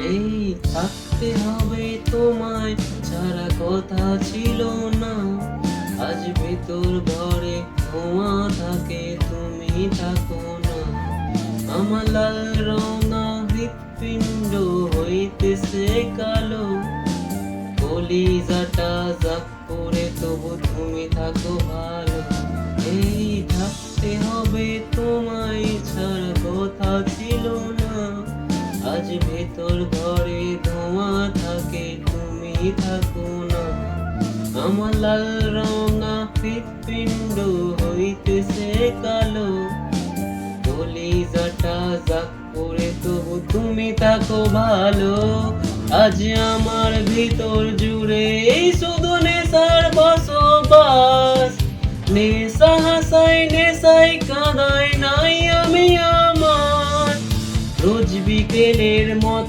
এই থাকতে হবে তোমায় ছাড়া কথা ছিল না, আজ ভেতর ঘরে ধোঁয়া থাকে তুমি থাকো না। আমার লাল রঙা হৃৎপিণ্ড হইতেছে কালো, কলিজাটা জাগ করে তবু তুমি থাকো ভালো। এই থাকতে হবে তোমায় ছাড়া কথা ছিল না, আজ ভেতর ঘরে ধোঁয়া থাকে তুমি থাকো না। আমার লাল রঙা হৃৎপিণ্ড হইতেছে কালো, কলিজাটা জাগ করে তবু তুমি থাকো ভালো। আজ আমার ভিতর জুড়ে এই শুধু নেশার বসবাস, নেশা হাসাই নেশাই কাঁদাই নাই আমি আমার, রোজ বিকেলের মত